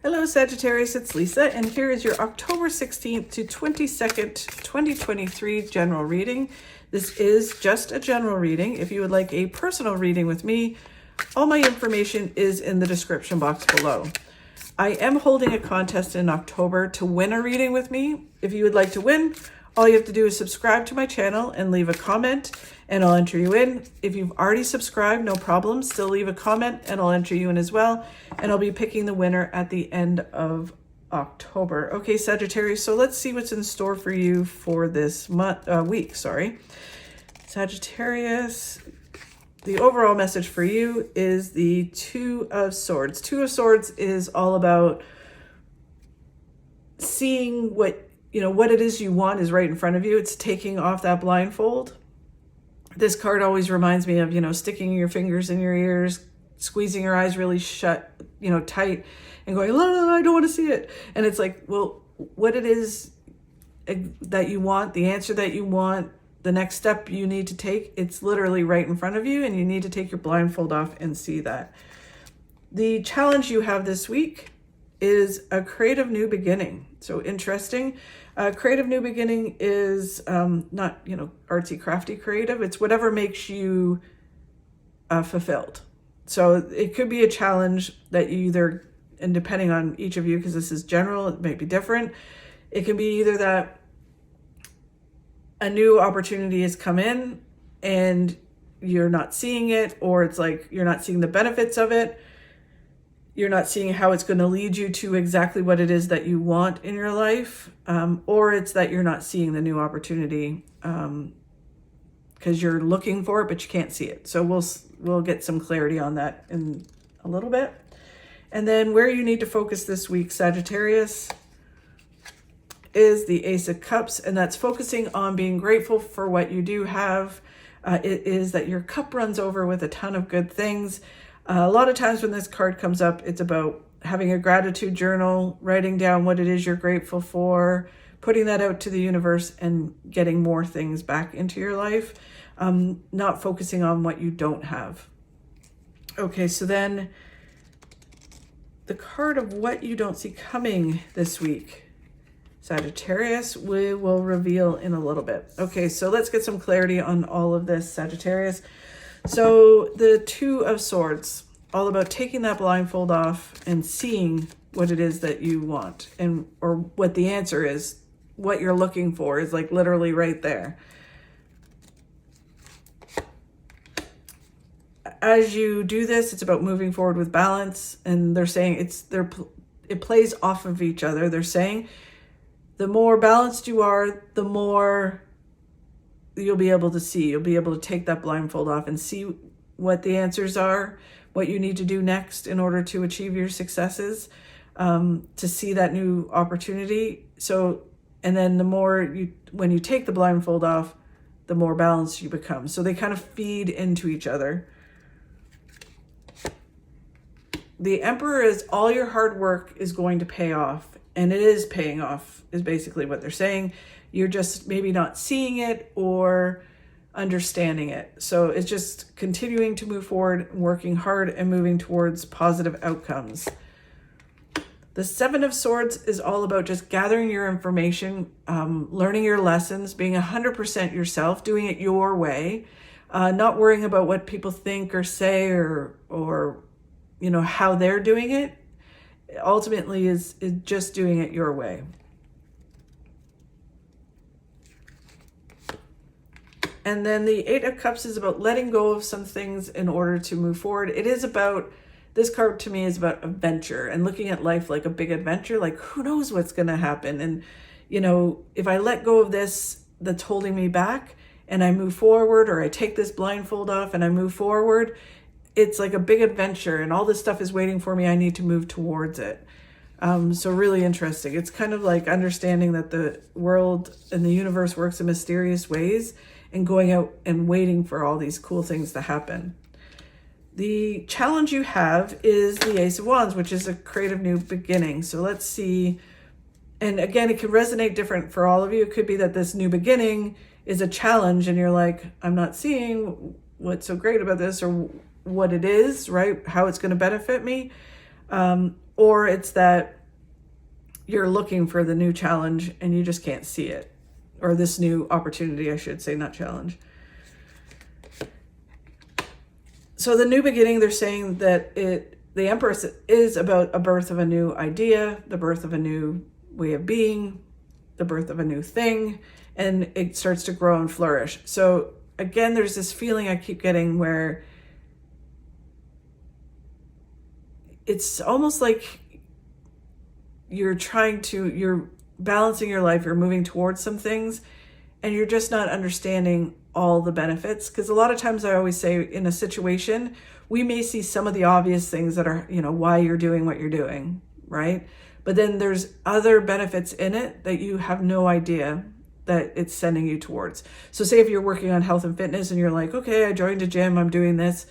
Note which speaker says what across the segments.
Speaker 1: Hello Sagittarius, it's Lisa, and here is your October 16th to 22nd, 2023 general reading. This is just a general reading. If you would like a personal reading with me, all my information is in the description box below. I am holding a contest in October to win a reading with me. If you would like to win, all you have to do is subscribe to my channel and leave a comment, and I'll enter you in. If you've already subscribed, no problem. Still leave a comment and I'll enter you in as well. And I'll be picking the winner at the end of October. Okay, Sagittarius, so let's see what's in store for you for this week. Sagittarius, the overall message for you is the Two of Swords. Two of Swords is all about seeing what it is you want is right in front of you. It's taking off that blindfold. This card always reminds me of, sticking your fingers in your ears, squeezing your eyes really shut, tight, and going, no, I don't want to see it. And it's like, well, what it is that you want, the answer that you want, the next step you need to take, it's literally right in front of you, and you need to take your blindfold off and see that. The challenge you have this week is a creative new beginning. So interesting. Creative new beginning is not, artsy crafty creative. It's whatever makes you fulfilled. So it could be a challenge that you either, and depending on each of you, because this is general, it might be different. It can be either that a new opportunity has come in and you're not seeing it, or it's like you're not seeing the benefits of it. You're not seeing how it's going to lead you to exactly what it is that you want in your life, or it's that you're not seeing the new opportunity because you're looking for it, but you can't see it. So we'll get some clarity on that in a little bit. And then where you need to focus this week, Sagittarius, is the Ace of Cups, and that's focusing on being grateful for what you do have. It is that your cup runs over with a ton of good things. A lot of times when this card comes up, it's about having a gratitude journal, writing down what it is you're grateful for, putting that out to the universe, and getting more things back into your life, not focusing on what you don't have. Okay, so then the card of what you don't see coming this week, Sagittarius, we will reveal in a little bit. Okay, so let's get some clarity on all of this, Sagittarius. So the Two of Swords, all about taking that blindfold off and seeing what it is that you want, or what the answer is, what you're looking for is like literally right there. As you do this, it's about moving forward with balance, and they're saying it plays off of each other. They're saying the more balanced you are, the more you'll be able to see. You'll be able to take that blindfold off and see what the answers are, what you need to do next in order to achieve your successes, to see that new opportunity. So, and then when you take the blindfold off, the more balanced you become. So they kind of feed into each other. The Emperor is all your hard work is going to pay off, and it is paying off, is basically what they're saying. You're just maybe not seeing it or understanding it. So it's just continuing to move forward, working hard, and moving towards positive outcomes. The Seven of Swords is all about just gathering your information, learning your lessons, being 100% yourself, doing it your way, not worrying about what people think or say or how they're doing it. Ultimately is just doing it your way. And then the Eight of Cups is about letting go of some things in order to move forward. It is about, this card to me is about adventure and looking at life like a big adventure. Like, who knows what's going to happen? And, if I let go of this that's holding me back and I move forward, or I take this blindfold off and I move forward, it's like a big adventure, and all this stuff is waiting for me. I need to move towards it. So really interesting. It's kind of like understanding that the world and the universe works in mysterious ways, and going out and waiting for all these cool things to happen. The challenge you have is the Ace of Wands, which is a creative new beginning. So let's see. And again, it can resonate different for all of you. It could be that this new beginning is a challenge and you're like, I'm not seeing what's so great about this, or what it is, right? How it's going to benefit me. or it's that you're looking for the new challenge and you just can't see it, or this new opportunity, I should say, not challenge. So the new beginning, they're saying that the Empress is about a birth of a new idea, the birth of a new way of being, the birth of a new thing, and it starts to grow and flourish. So again, there's this feeling I keep getting where it's almost like you're balancing your life, you're moving towards some things, and you're just not understanding all the benefits. Because a lot of times I always say in a situation, we may see some of the obvious things that are, why you're doing what you're doing, right? But then there's other benefits in it that you have no idea that it's sending you towards. So say if you're working on health and fitness and you're like, okay, I joined a gym, I'm doing this.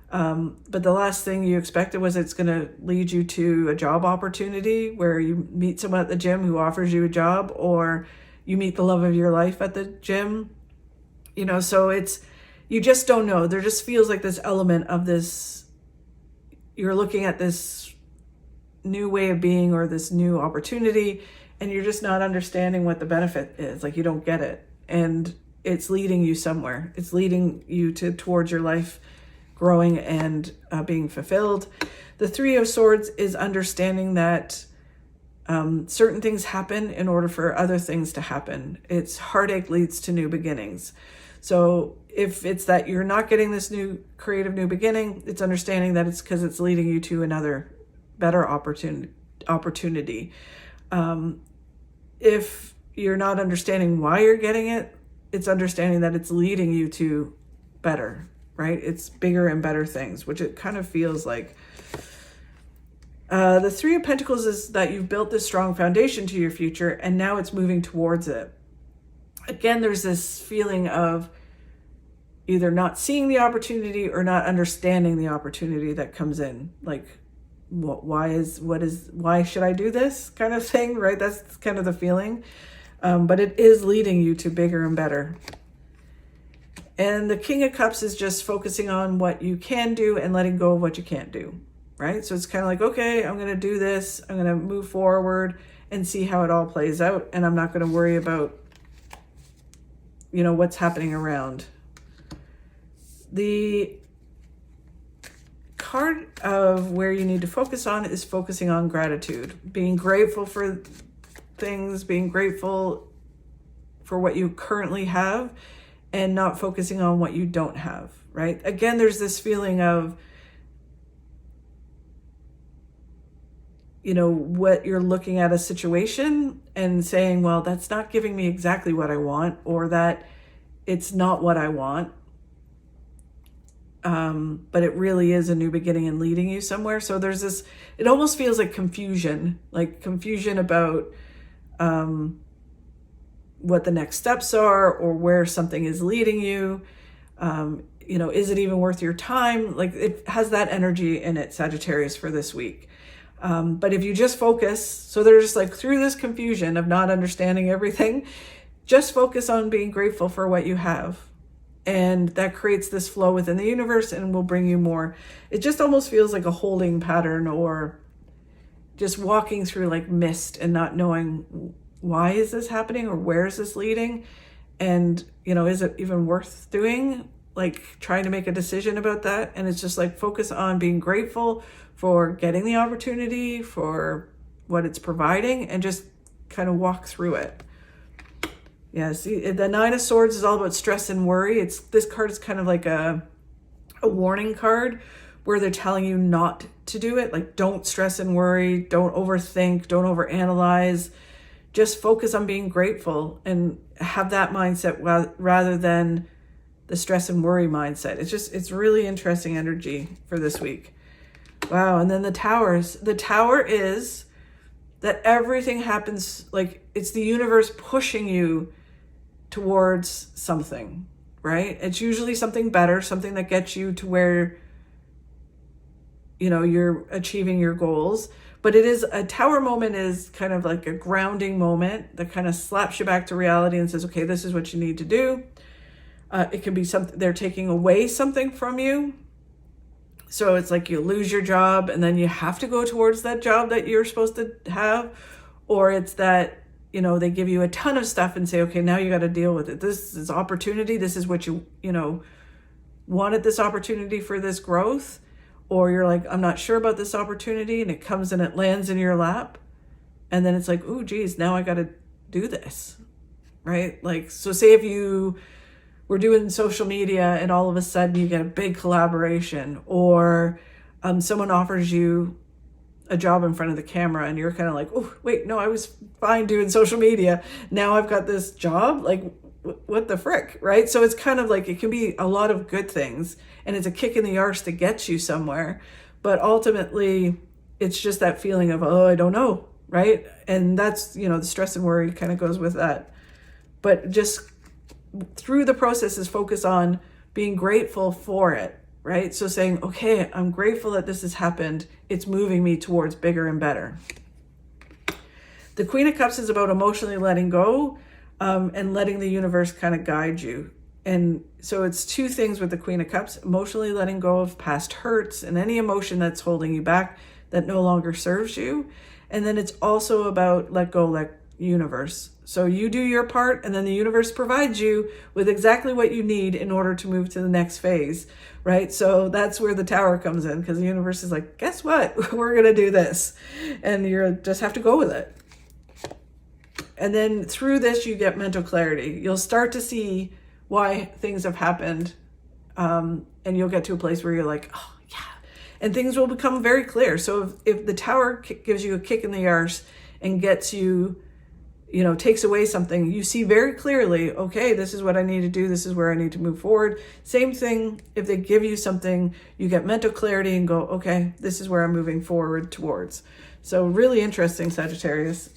Speaker 1: But the last thing you expected was it's going to lead you to a job opportunity where you meet someone at the gym who offers you a job, or you meet the love of your life at the gym. So you just don't know. There just feels like this element of this, you're looking at this new way of being or this new opportunity, and you're just not understanding what the benefit is. Like, you don't get it. And it's leading you somewhere. It's leading you towards your life growing and being fulfilled. The Three of Swords is understanding that certain things happen in order for other things to happen. It's heartache leads to new beginnings. So if it's that you're not getting this new creative new beginning, it's understanding that it's because it's leading you to another better opportunity. If you're not understanding why you're getting it, it's understanding that it's leading you to better, right? It's bigger and better things, which it kind of feels like. The Three of Pentacles is that you've built this strong foundation to your future, and now it's moving towards it. Again, there's this feeling of either not seeing the opportunity or not understanding the opportunity that comes in. Like, why should I do this kind of thing, right? That's kind of the feeling. But it is leading you to bigger and better. And the King of Cups is just focusing on what you can do and letting go of what you can't do, right? So it's kind of like, okay, I'm going to do this. I'm going to move forward and see how it all plays out. And I'm not going to worry about, what's happening around. The card of where you need to focus on is focusing on gratitude, being grateful for things, being grateful for what you currently have, and not focusing on what you don't have, right? Again, there's this feeling of, what you're looking at a situation and saying, well, that's not giving me exactly what I want, or that it's not what I want. But it really is a new beginning and leading you somewhere. So there's this, it almost feels like confusion about what the next steps are, or where something is leading you. Is it even worth your time? Like, it has that energy in it, Sagittarius, for this week. But if you just focus, so there's like, through this confusion of not understanding everything, just focus on being grateful for what you have. And that creates this flow within the universe and will bring you more. It just almost feels like a holding pattern, or just walking through like mist and not knowing why is this happening, or where is this leading? And, is it even worth doing? Like, trying to make a decision about that. And it's just like, focus on being grateful for getting the opportunity, for what it's providing, and just kind of walk through it. Yeah, see, the Nine of Swords is all about stress and worry. This card is kind of like a warning card where they're telling you not to do it. Like, don't stress and worry, don't overthink, don't overanalyze. Just focus on being grateful and have that mindset rather than the stress and worry mindset. It's really interesting energy for this week. Wow. And then the Towers. The Tower is that everything happens, like, it's the universe pushing you towards something, right? It's usually something better, something that gets you to where, you're achieving your goals. But a Tower moment is kind of like a grounding moment that kind of slaps you back to reality and says, okay, this is what you need to do. It can be something, they're taking away something from you. So it's like you lose your job and then you have to go towards that job that you're supposed to have. Or it's that, they give you a ton of stuff and say, okay, now you got to deal with it. This is opportunity. This is what you wanted, this opportunity for this growth. Or you're like, I'm not sure about this opportunity, and it comes and it lands in your lap. And then it's like, oh, geez, now I got to do this, right? Like, so say if you were doing social media and all of a sudden you get a big collaboration, or someone offers you a job in front of the camera and you're kind of like, oh, wait, no, I was fine doing social media. Now I've got this job. Like, what the frick, right? So it's kind of like, it can be a lot of good things and it's a kick in the arse to get you somewhere. But ultimately, it's just that feeling of, oh, I don't know, right? And that's, the stress and worry kind of goes with that. But just through the process is focus on being grateful for it, right? So saying, okay, I'm grateful that this has happened. It's moving me towards bigger and better. The Queen of Cups is about emotionally letting go and letting the universe kind of guide you. And so it's two things with the Queen of Cups: emotionally letting go of past hurts and any emotion that's holding you back that no longer serves you. And then it's also about let go, let universe. So you do your part, and then the universe provides you with exactly what you need in order to move to the next phase, right? So that's where the Tower comes in, because the universe is like, guess what? We're going to do this. And you just have to go with it. And then through this, you get mental clarity. You'll start to see why things have happened. And you'll get to a place where you're like, oh, yeah. And things will become very clear. So if the Tower gives you a kick in the arse and gets you, takes away something, you see very clearly, okay, this is what I need to do. This is where I need to move forward. Same thing, if they give you something, you get mental clarity and go, okay, this is where I'm moving forward towards. So really interesting, Sagittarius.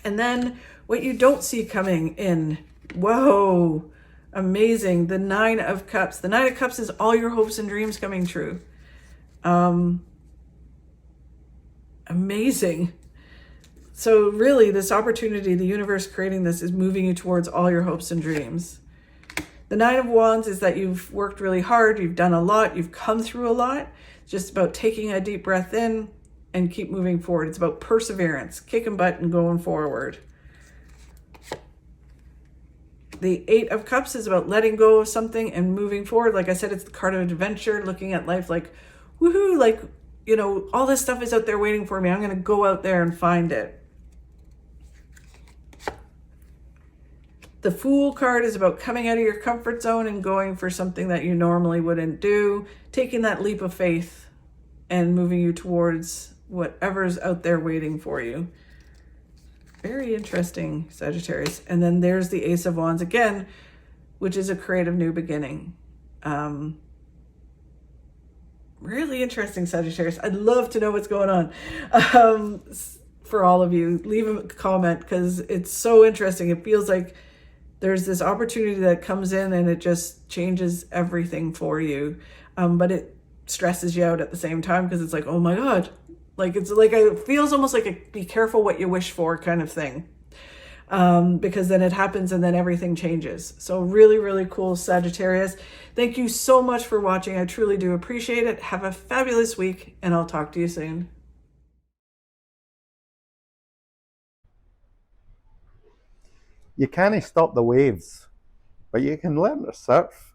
Speaker 1: And then what you don't see coming in, whoa, amazing. The 9 of Cups. The 9 of Cups is all your hopes and dreams coming true. Amazing. So really, this opportunity, the universe creating this, is moving you towards all your hopes and dreams. The 9 of Wands is that you've worked really hard, you've done a lot, you've come through a lot. It's just about taking a deep breath in and keep moving forward. It's about perseverance, kicking butt and going forward. The 8 of Cups is about letting go of something and moving forward. Like I said, it's the card of adventure, looking at life like, woohoo, like, all this stuff is out there waiting for me. I'm going to go out there and find it. The Fool card is about coming out of your comfort zone and going for something that you normally wouldn't do, taking that leap of faith and moving you towards whatever's out there waiting for you. Very interesting, Sagittarius. And then there's the Ace of Wands again, which is a creative new beginning. Really interesting, Sagittarius. I'd love to know what's going on for all of you. Leave a comment because it's so interesting. It feels like there's this opportunity that comes in and it just changes everything for you. But it stresses you out at the same time because it's like, oh my God. Like, it's like, it feels almost like a be careful what you wish for kind of thing. Because then it happens and then everything changes. So really, really cool, Sagittarius. Thank you so much for watching. I truly do appreciate it. Have a fabulous week and I'll talk to you soon.
Speaker 2: You can't stop the waves, but you can learn to surf.